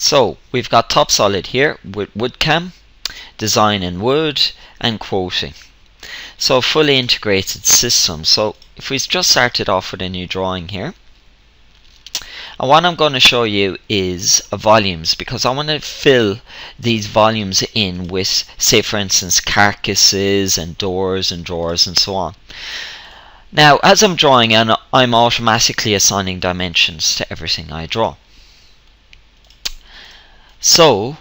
So we've got TopSolid here with WoodCam, design in wood, and quoting. So a fully integrated system. So if we just started off with a new drawing here, and what I'm going to show you is volumes, because I want to fill these volumes in with, say for instance, carcasses and doors and drawers and so on. Now as I'm drawing, and I'm automatically assigning dimensions to everything I draw. So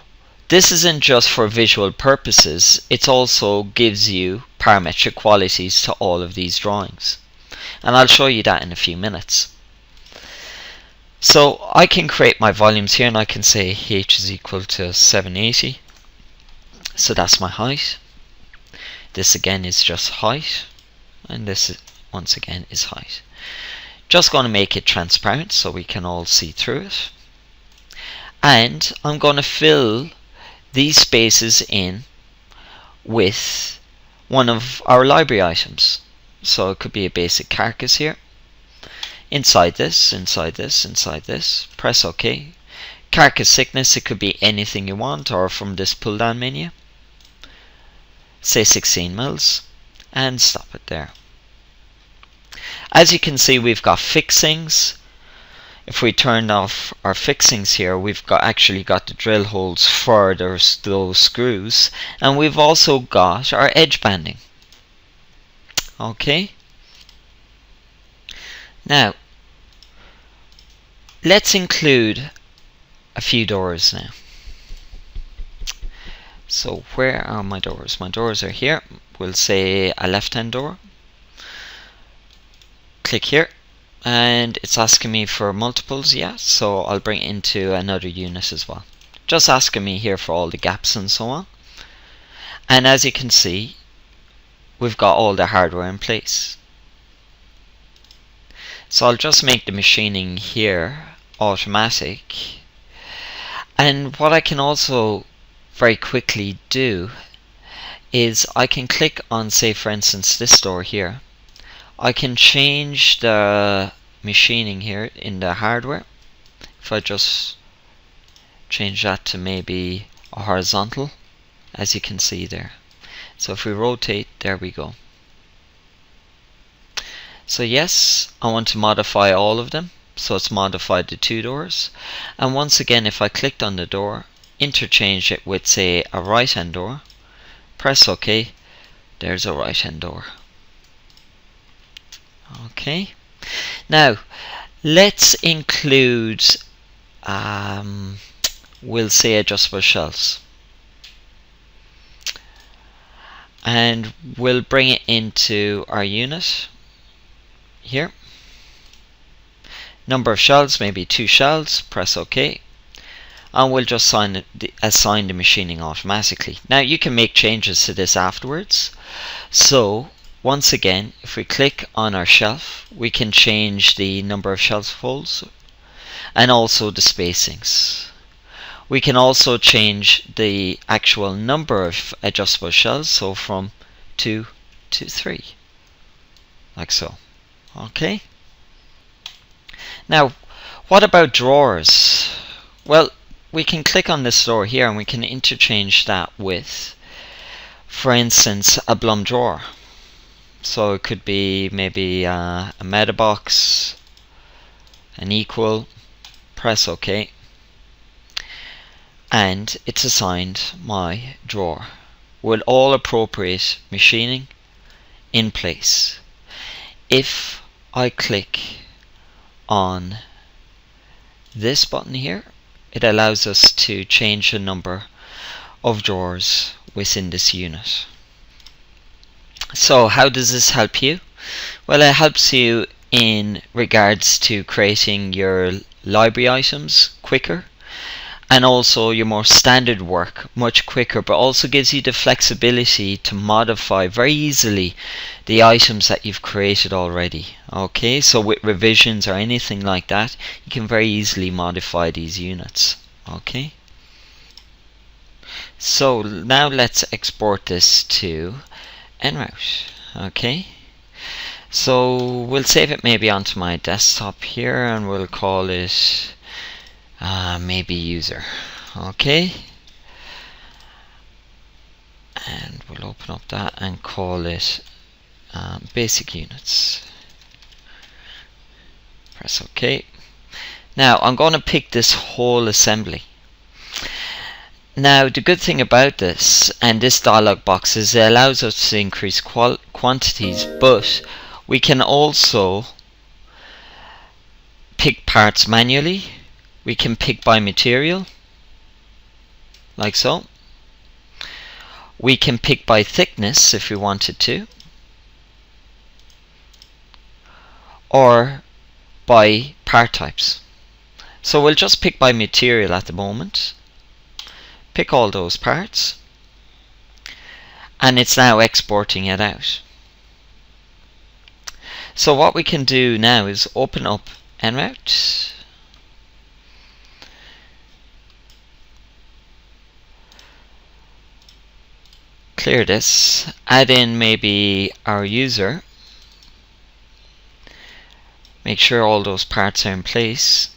this isn't just for visual purposes, it also gives you parametric qualities to all of these drawings. And I'll show you that in a few minutes. So I can create my volumes here, and I can say h is equal to 780. So that's my height. This again is just height, and this once again is height. Just going to make it transparent so we can all see through it. And I'm going to fill these spaces in with one of our library items. So it could be a basic carcass here. Inside this, inside this, inside this. Press OK. Carcass thickness, it could be anything you want, or from this pull down menu. Say 16 mils, and stop it there. As you can see, we've got fixings. If we turn off our fixings here, we've actually got the drill holes for those screws, and we've also got our edge banding. Okay. Now, let's include a few doors now. So where are my doors? My doors are here. We'll say a left-hand door. Click here. And it's asking me for multiples, yeah, so I'll bring it into another unit as well. Just asking me here for all the gaps and so on. And as you can see, we've got all the hardware in place. So I'll just make the machining here automatic. And what I can also very quickly do is I can click on, say for instance, this door here. I can change the machining here in the hardware. If I just change that to maybe a horizontal, as you can see there. So if we rotate, there we go. So yes, I want to modify all of them. So it's modified the two doors. And once again, if I clicked on the door, interchange it with, say, a right hand door, press OK, there's a right hand door. Okay, now let's include we'll say adjustable shelves, and we'll bring it into our unit here. Number of shelves, maybe 2 shelves. Press OK, and we'll just assign the machining automatically. Now you can make changes to this afterwards. So once again, if we click on our shelf, we can change the number of shelf folds and also the spacings. We can also change the actual number of adjustable shelves, so from 2 to 3, like so. Okay. Now, what about drawers? Well, we can click on this door here and we can interchange that with, for instance, a Blum drawer. So it could be maybe a meta box, an equal, press OK, and it's assigned my drawer with all appropriate machining in place. If I click on this button here, it allows us to change the number of drawers within this unit. So how does this help you? Well, it helps you in regards to creating your library items quicker, and also your more standard work much quicker, but also gives you the flexibility to modify very easily the items that you've created already. Okay, so with revisions or anything like that, you can very easily modify these units. Okay, so now let's export this to Enroute. Okay, so we'll save it maybe onto my desktop here, and we'll call it maybe user. Okay, and we'll open up that and call it basic units. Press OK. Now I'm going to pick this whole assembly. Now the good thing about this and this dialog box is it allows us to increase quantities, but we can also pick parts manually. We can pick by material, like so. We can pick by thickness if we wanted to, or by part types. So we'll just pick by material at the moment. Pick all those parts, and it's now exporting it out. So what we can do now is open up Enroute, clear this, add in maybe our user, make sure all those parts are in place,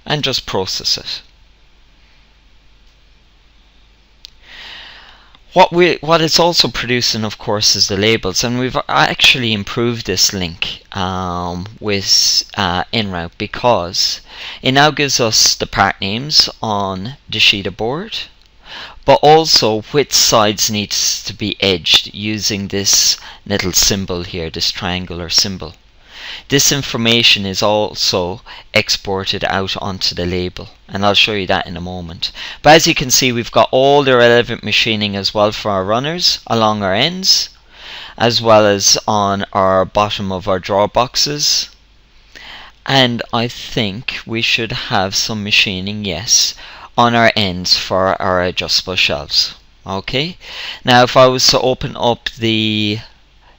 and just process it. What it's also producing, of course, is the labels, and we've actually improved this link with Enroute, because it now gives us the part names on the sheet of board, but also which sides needs to be edged using this little symbol here, this triangular symbol. This information is also exported out onto the label, and I'll show you that in a moment. But as you can see, we've got all the relevant machining as well for our runners along our ends, as well as on our bottom of our drawer boxes. And I think we should have some machining, yes, on our ends for our adjustable shelves. Okay, now if I was to open up the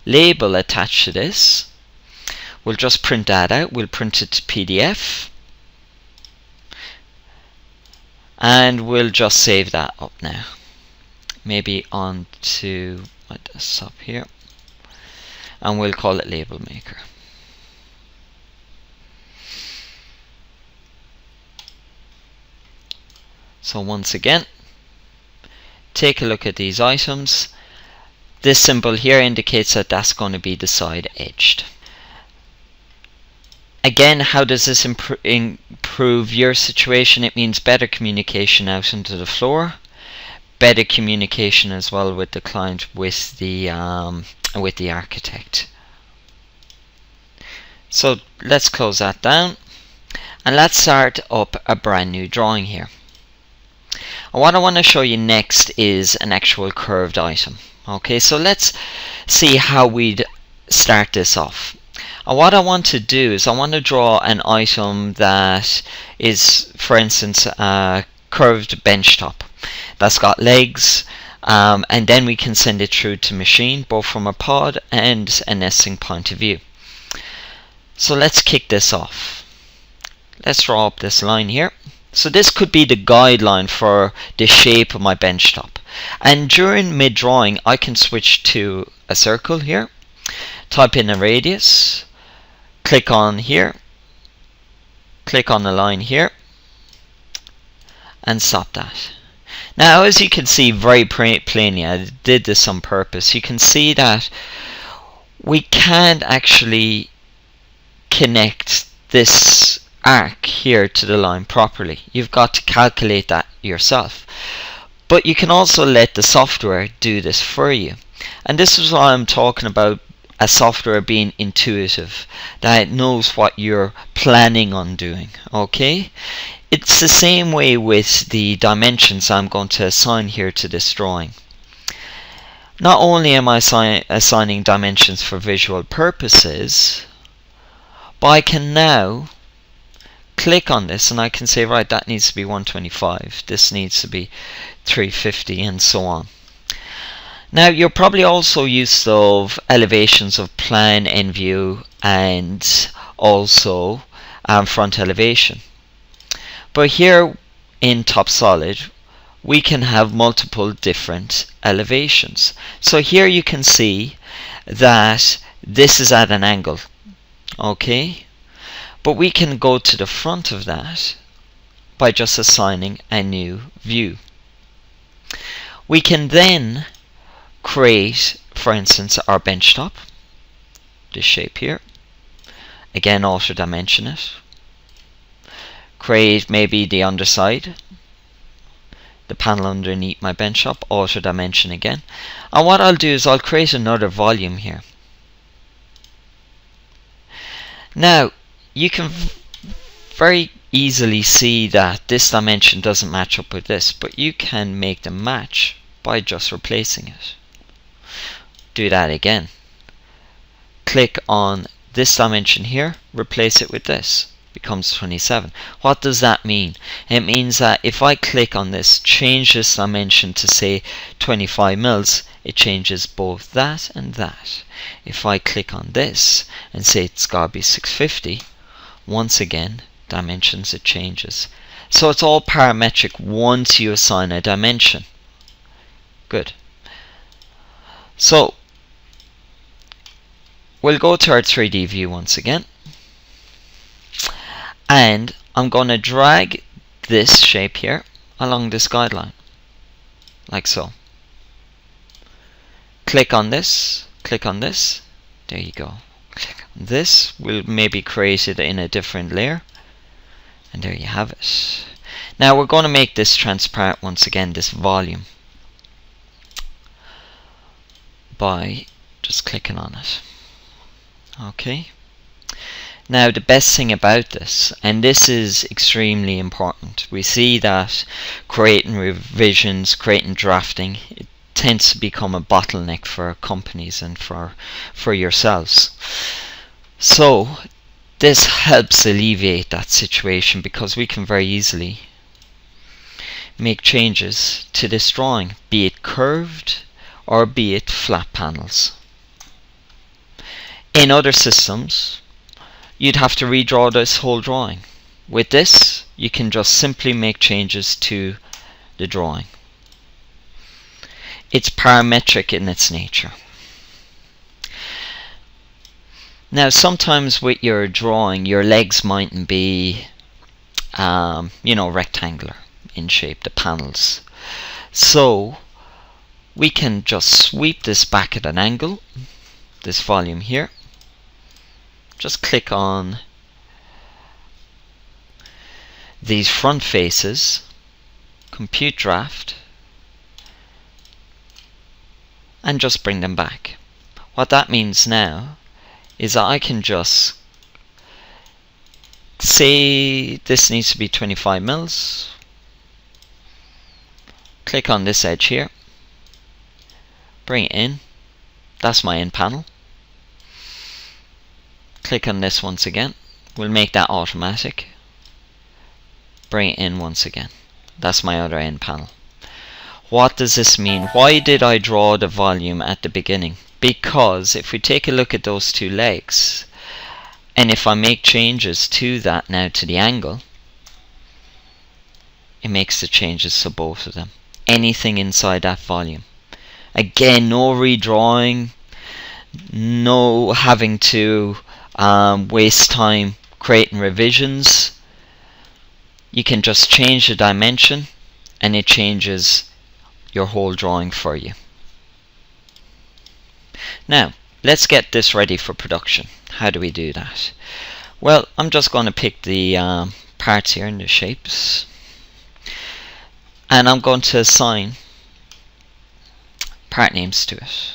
label attached to this, we'll just print that out. We'll print it to PDF, and we'll just save that up now, maybe onto my desktop here, and we'll call it Label Maker. So once again, take a look at these items. This symbol here indicates that that's going to be the side edged. Again, how does this improve your situation? It means better communication out into the floor, better communication as well with the client, with the architect. So let's close that down, and let's start up a brand new drawing here. And what I want to show you next is an actual curved item. Okay, so let's see how we'd start this off. And what I want to do is I want to draw an item that is, for instance, a curved bench top that's got legs, and then we can send it through to machine, both from a pod and a nesting point of view. So let's kick this off. Let's draw up this line here. So this could be the guideline for the shape of my bench top. And during mid-drawing, I can switch to a circle here, type in a radius, click on here, click on the line here, and stop that. Now, as you can see very plainly, I did this on purpose. You can see that we can't actually connect this arc here to the line properly. You've got to calculate that yourself. But you can also let the software do this for you. And this is why I'm talking about a software being intuitive, that it knows what you're planning on doing. Okay? It's the same way with the dimensions I'm going to assign here to this drawing. Not only am I assigning dimensions for visual purposes, but I can now click on this and I can say, right, that needs to be 125, this needs to be 350, and so on. Now, you're probably also used of elevations of plan, end view, and also front elevation. But here in TopSolid, we can have multiple different elevations. So here you can see that this is at an angle. Okay? But we can go to the front of that by just assigning a new view. We can then create, for instance, our bench top, this shape here. Again, auto dimension it. Create maybe the underside, the panel underneath my bench top, auto dimension again. And what I'll do is I'll create another volume here. Now, you can very easily see that this dimension doesn't match up with this, but you can make them match by just replacing it. Do that again. Click on this dimension here, replace it with this. Becomes 27. What does that mean? It means that if I click on this, change this dimension to say 25 mils, it changes both that and that. If I click on this and say it's got to be 650, once again, dimensions, it changes. So it's all parametric once you assign a dimension. Good. So we'll go to our 3D view once again. And I'm going to drag this shape here along this guideline, like so. Click on this, there you go. Click on this, we'll maybe create it in a different layer, and there you have it. Now we're going to make this transparent once again, this volume, by just clicking on it. Okay. Now the best thing about this, and this is extremely important, we see that creating revisions, creating drafting, it tends to become a bottleneck for companies and for yourselves. So this helps alleviate that situation, because we can very easily make changes to this drawing, be it curved or be it flat panels. In other systems, you'd have to redraw this whole drawing. With this, you can just simply make changes to the drawing. It's parametric in its nature. Now, sometimes with your drawing, your legs mightn't be, rectangular in shape, the panels. So we can just sweep this back at an angle, this volume here. Just click on these front faces, compute draft, and just bring them back. What that means now is that I can just say this needs to be 25 mils. Click on this edge here, bring it in. That's my end panel. Click on this once again. We'll make that automatic. Bring it in once again. That's my other end panel. What does this mean? Why did I draw the volume at the beginning? Because if we take a look at those two legs, and if I make changes to that now to the angle, it makes the changes to both of them. Anything inside that volume. Again, no redrawing, no having to waste time creating revisions. You can just change the dimension and it changes your whole drawing for you. Now let's get this ready for production. How do we do that? Well, I'm just going to pick the parts here and the shapes, and I'm going to assign part names to it.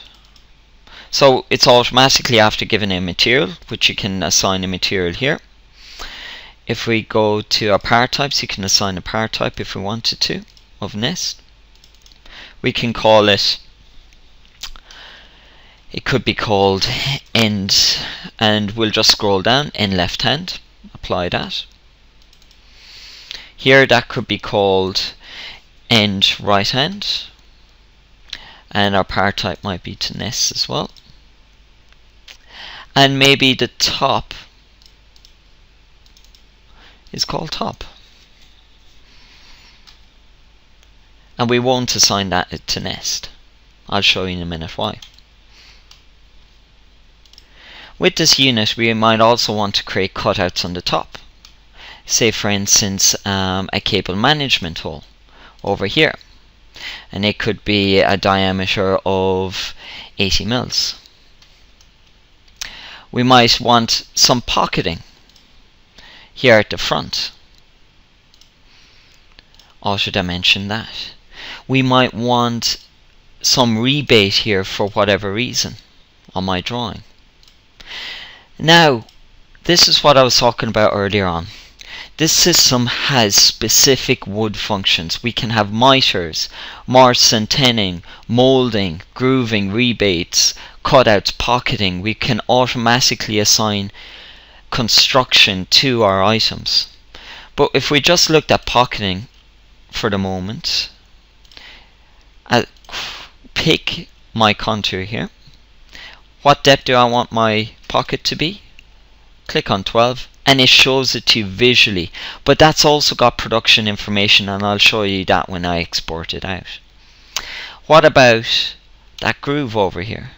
So it's automatically after giving a material, which you can assign a material here. If we go to our part types, you can assign a part type if we wanted to, of nest. We can call it, it could be called end, and we'll just scroll down, end left hand, apply that. Here that could be called end right hand, and our part type might be to nest as well. And maybe the top is called top, and we won't assign that to nest. I'll show you in a minute why. With this unit, we might also want to create cutouts on the top. say for instance a cable management hole over here, and it could be a diameter of 80 mils. We might want some pocketing here at the front. Auto dimension that. We might want some rebate here for whatever reason on my drawing. Now, this is what I was talking about earlier on. This system has specific wood functions. We can have miters, marks and tinning, moulding, grooving, rebates, cutouts, pocketing. We can automatically assign construction to our items. But if we just looked at pocketing for the moment, I'll pick my contour here. What depth do I want my pocket to be? Click on 12 and it shows it to you visually, but that's also got production information, and I'll show you that when I export it out. What about that groove over here?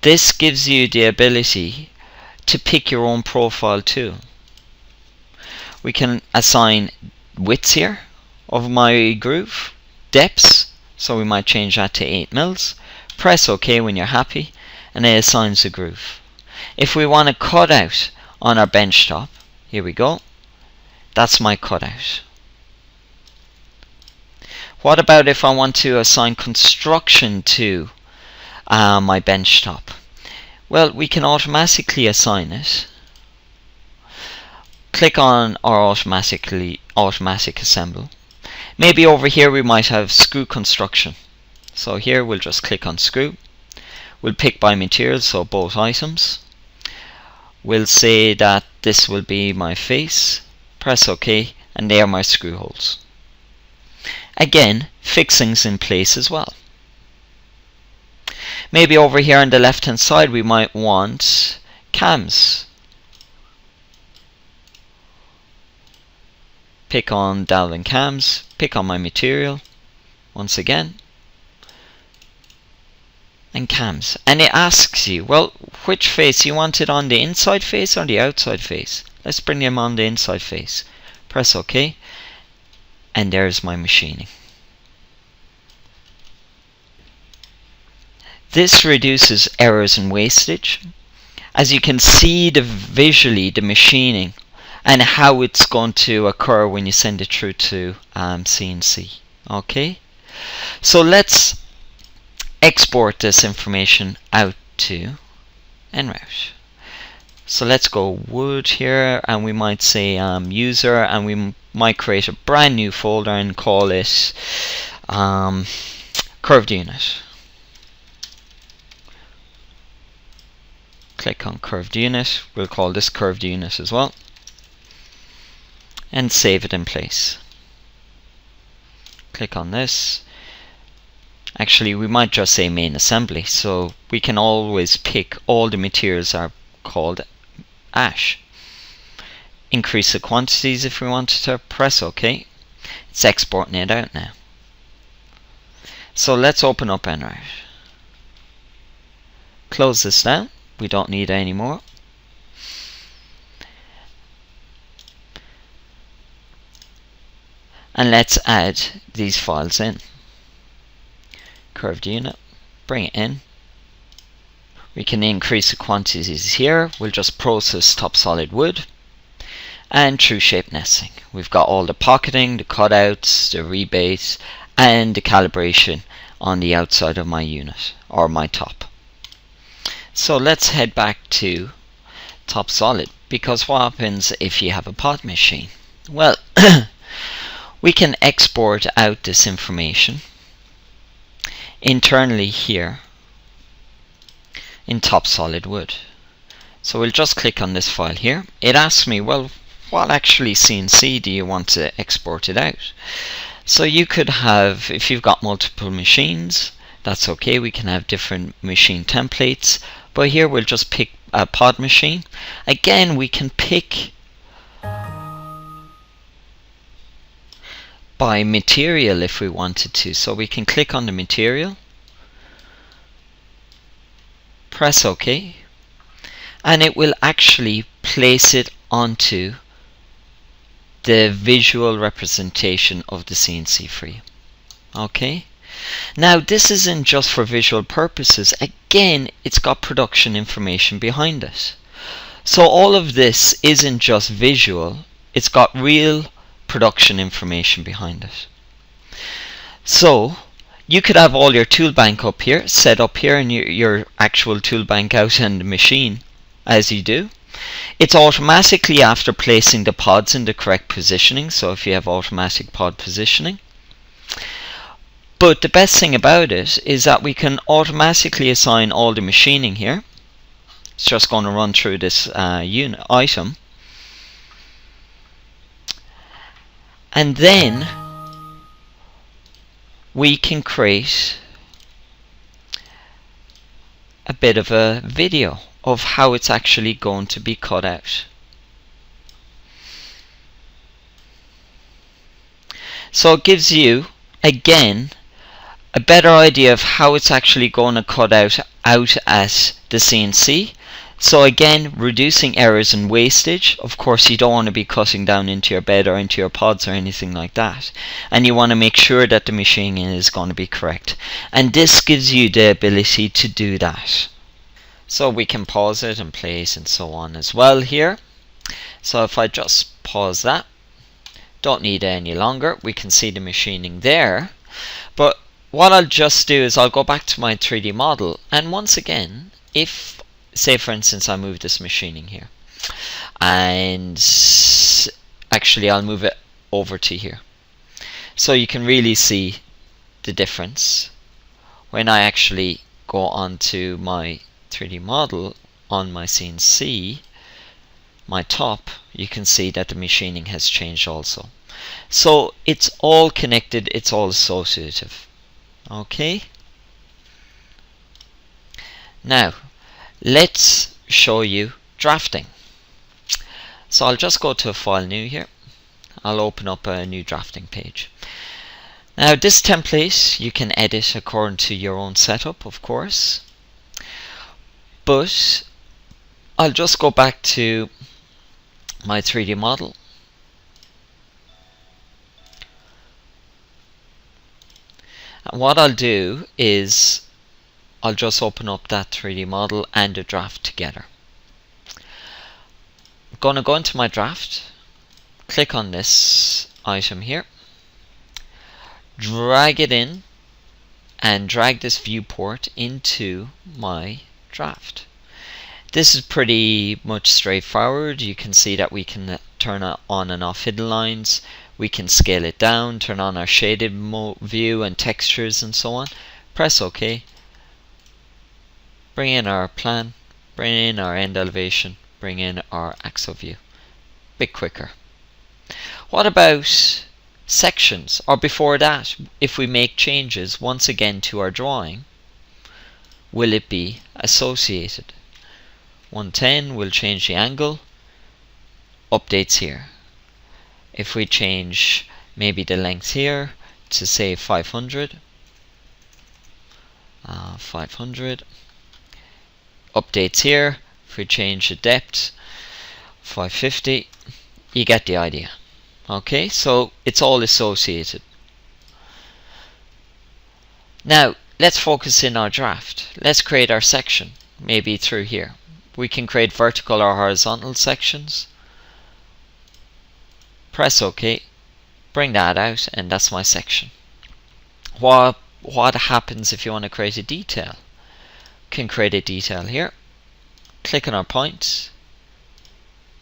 This gives you the ability to pick your own profile too. We can assign widths here of my groove, depths, so we might change that to 8 mils. Press OK when you're happy, and it assigns the groove. If we want to cut out on our bench top, here we go, that's my cutout. What about if I want to assign construction to my bench top? Well, we can automatically assign it. Click on our automatic assemble. Maybe over here we might have screw construction. So here we'll just click on screw. We'll pick by material, so both items. We'll say that this will be my face. Press OK, and there are my screw holes. Again, fixings in place as well. Maybe over here on the left hand side we might want cams. Pick on dowel and cams, pick on my material once again, and cams, and it asks you, well, which face you want it on, the inside face or the outside face? Let's bring them on the inside face. Press OK, and there's my machining. This reduces errors and wastage. As you can see visually the machining and how it's going to occur when you send it through to CNC. Okay, so let's export this information out to Enroute. So let's go wood here, and we might say user, and we might create a brand new folder and call it curved unit. Click on curved unit. We'll call this curved unit as well, and save it in place. Click on this. Actually, we might just say main assembly, so we can always pick all the materials are called ash. Increase the quantities if we wanted to. Press OK. It's exporting it out now. So let's open up Enroute. Close this down. We don't need it anymore. And let's add these files in. Curved unit, bring it in. We can increase the quantities here. We'll just process TopSolid'Wood, and true shape nesting. We've got all the pocketing, the cutouts, the rebates, and the calibration on the outside of my unit or my top. So let's head back to TopSolid, because what happens if you have a pod machine? Well, we can export out this information internally here in TopSolid'Wood. So we'll just click on this file here. It asks me, well, what actually CNC do you want to export it out? So you could have, if you've got multiple machines, that's okay. We can have different machine templates, but here we'll just pick a pod machine. Again, we can pick by material if we wanted to. So we can click on the material, press OK. and it will actually place it onto the visual representation of the CNC for you. Okay, now this isn't just for visual purposes. Again, it's got production information behind it. So all of this isn't just visual, it's got real production information behind it. So you could have all your tool bank up here, set up here, and your actual tool bank out in the machine as you do. It's automatically after placing the pods in the correct positioning, so if you have automatic pod positioning. But the best thing about it is that we can automatically assign all the machining here. It's just going to run through this unit item, and then we can create a bit of a video of how it's actually going to be cut out. So it gives you, again, a better idea of how it's actually going to cut out at the CNC. So again, reducing errors and wastage. Of course, you don't want to be cutting down into your bed or into your pods or anything like that. And you want to make sure that the machining is going to be correct. And this gives you the ability to do that. So we can pause it and place and so on as well here. So if I just pause that, don't need it any longer, we can see the machining there. But what I'll just do is I'll go back to my 3D model, and once again, if, say for instance, I move this machining here, and actually I'll move it over to here, so you can really see the difference when I actually go onto my 3D model on my CNC, my top, you can see that the machining has changed also. So it's all connected, it's all associative. Okay, now let's show you drafting. So I'll just go to a file new here. I'll open up a new drafting page. Now this template you can edit according to your own setup, of course, but I'll just go back to my 3D model. And what I'll do is I'll just open up that 3D model and the draft together. I'm going to go into my draft, click on this item here, drag it in, and drag this viewport into my draft. This is pretty much straightforward. You can see that we can turn on and off hidden lines. We can scale it down, turn on our shaded view and textures and so on. Press OK. Bring in our plan, bring in our end elevation, bring in our axial view. Bit quicker. What about sections? Or before that, if we make changes once again to our drawing, will it be associated? 110 will change the angle, updates here. If we change maybe the length here to say 500, 500, updates here. If we change the depth, 550, you get the idea. Okay, so it's all associated. Now let's focus in our draft. Let's create our section, maybe through here. We can create vertical or horizontal sections. Press OK, bring that out, and that's my section. What happens if you want to create a detail? Can create a detail here. Click on our point.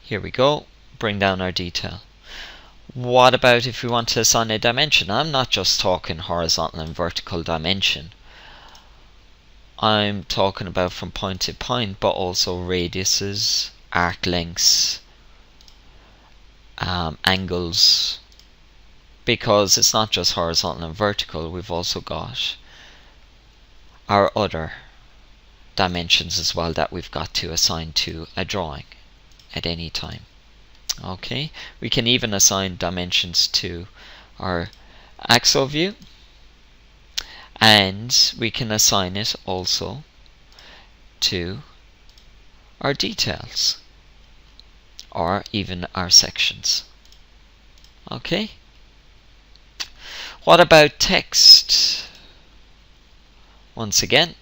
Here we go. Bring down our detail. What about if we want to assign a dimension? I'm not just talking horizontal and vertical dimension. I'm talking about from point to point, but also radiuses, arc lengths, angles, because it's not just horizontal and vertical, we've also got our other dimensions as well that we've got to assign to a drawing at any time. Okay, we can even assign dimensions to our axial view, and we can assign it also to our details or even our sections. Okay? What about text? Once again,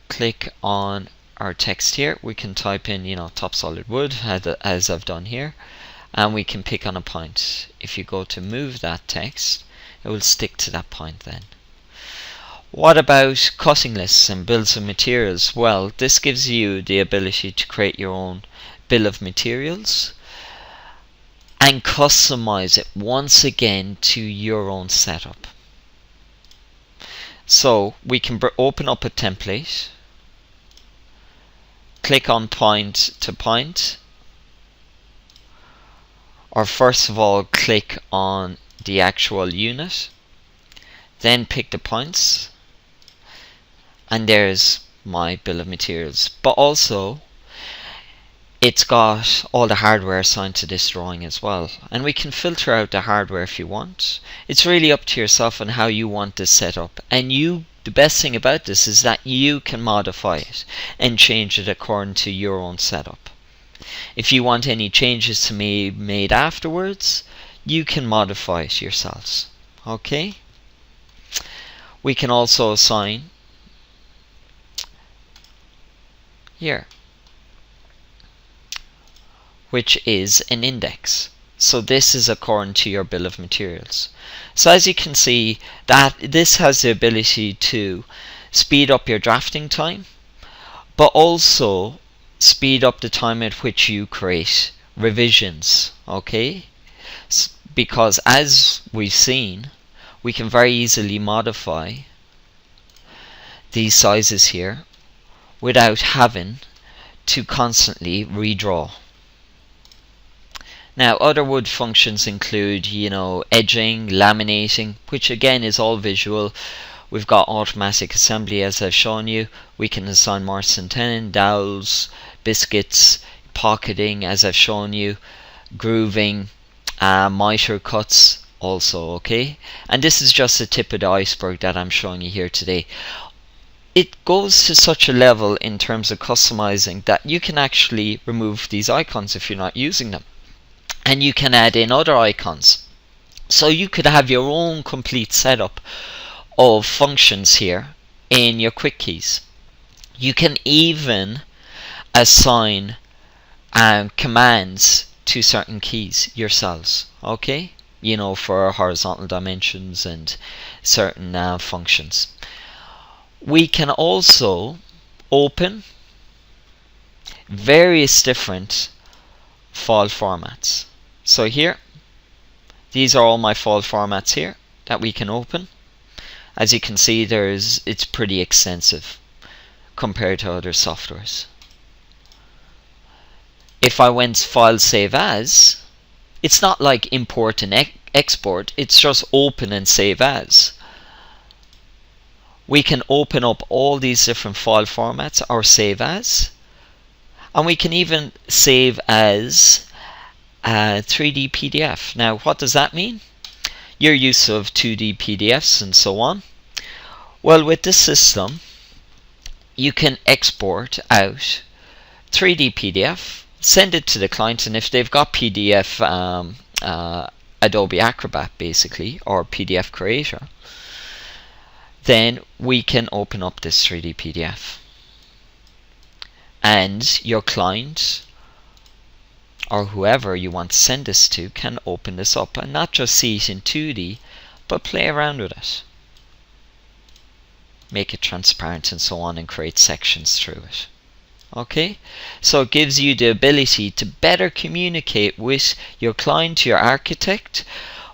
click on our text here. We can type in, TopSolid'Wood as I've done here, and we can pick on a point. If you go to move that text, it will stick to that point then. What about cutting lists and bills of materials? Well, this gives you the ability to create your own bill of materials and customize it once again to your own setup. So we can open up a template, click on point to point, or first of all click on the actual unit, then pick the points, and there's my bill of materials. But also it's got all the hardware assigned to this drawing as well, and we can filter out the hardware if you want. It's really up to yourself on how you want this set up, and the best thing about this is that you can modify it and change it according to your own setup. If you want any changes to be made afterwards, you can modify it yourselves. Okay? We can also assign here, which is an index. So this is according to your bill of materials. So as you can see, that this has the ability to speed up your drafting time, but also speed up the time at which you create revisions. Okay? Because as we've seen, we can very easily modify these sizes here without having to constantly redraw. Now, other wood functions include, edging, laminating, which again is all visual. We've got automatic assembly, as I've shown you. We can assign mortise and tenon, dowels, biscuits, pocketing, as I've shown you, grooving, miter cuts also, okay? And this is just the tip of the iceberg that I'm showing you here today. It goes to such a level in terms of customizing that you can actually remove these icons if you're not using them, and you can add in other icons. So you could have your own complete setup of functions here in your quick keys. You can even assign commands to certain keys yourselves, okay? For horizontal dimensions and certain functions. We can also open various different file formats. So here, these are all my file formats here that we can open. As you can see, it's pretty extensive compared to other softwares. If I went file save as, it's not like import and export, it's just open and save as. We can open up all these different file formats or save as, and we can even save as 3D PDF. Now, what does that mean? Your use of 2D PDFs and so on. Well, with this system, you can export out 3D PDF, send it to the client, and if they've got PDF, Adobe Acrobat basically, or PDF Creator, then we can open up this 3D PDF. And your client, or whoever you want to send this to, can open this up and not just see it in 2D, but play around with it. Make it transparent and so on, and create sections through it. Okay? So it gives you the ability to better communicate with your client, your architect,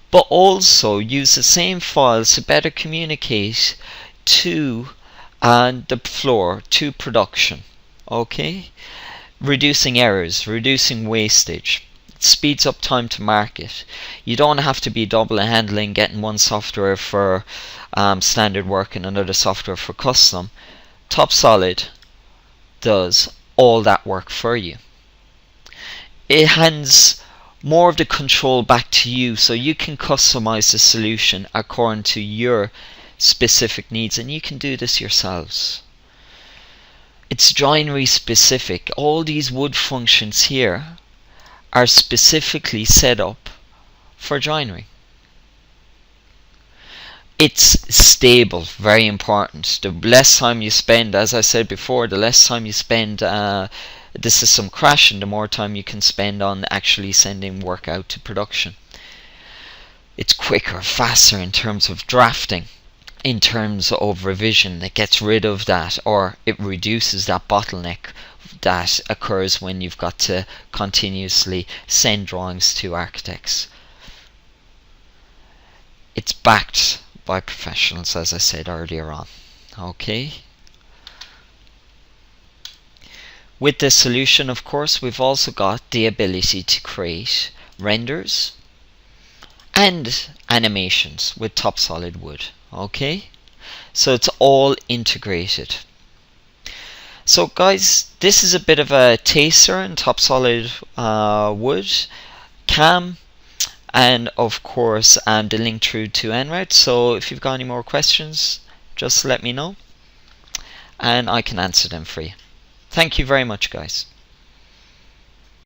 but also use the same files to better communicate to the floor, to production. Okay? Reducing errors, reducing wastage. It speeds up time to market. You don't have to be double handling, getting one software for standard work and another software for custom. TopSolid does all that work for you. It hands more of the control back to you, so you can customize the solution according to your specific needs, and you can do this yourselves. It's joinery specific. All these wood functions here are specifically set up for joinery. It's stable, very important. The less time you spend, as I said before, the less time you spend the system crashing, the more time you can spend on actually sending work out to production. It's quicker, faster in terms of drafting, in terms of revision. It gets rid of that, or it reduces that bottleneck that occurs when you've got to continuously send drawings to architects. It's backed by professionals, as I said earlier on. Okay. With this solution, of course, we've also got the ability to create renders and animations with TopSolid'Wood. Okay, so it's all integrated. So guys, this is a bit of a taster in TopSolid'Wood, CAM, and of course the link through to NRED. So if you've got any more questions, just let me know and I can answer them for you. Thank you very much, guys.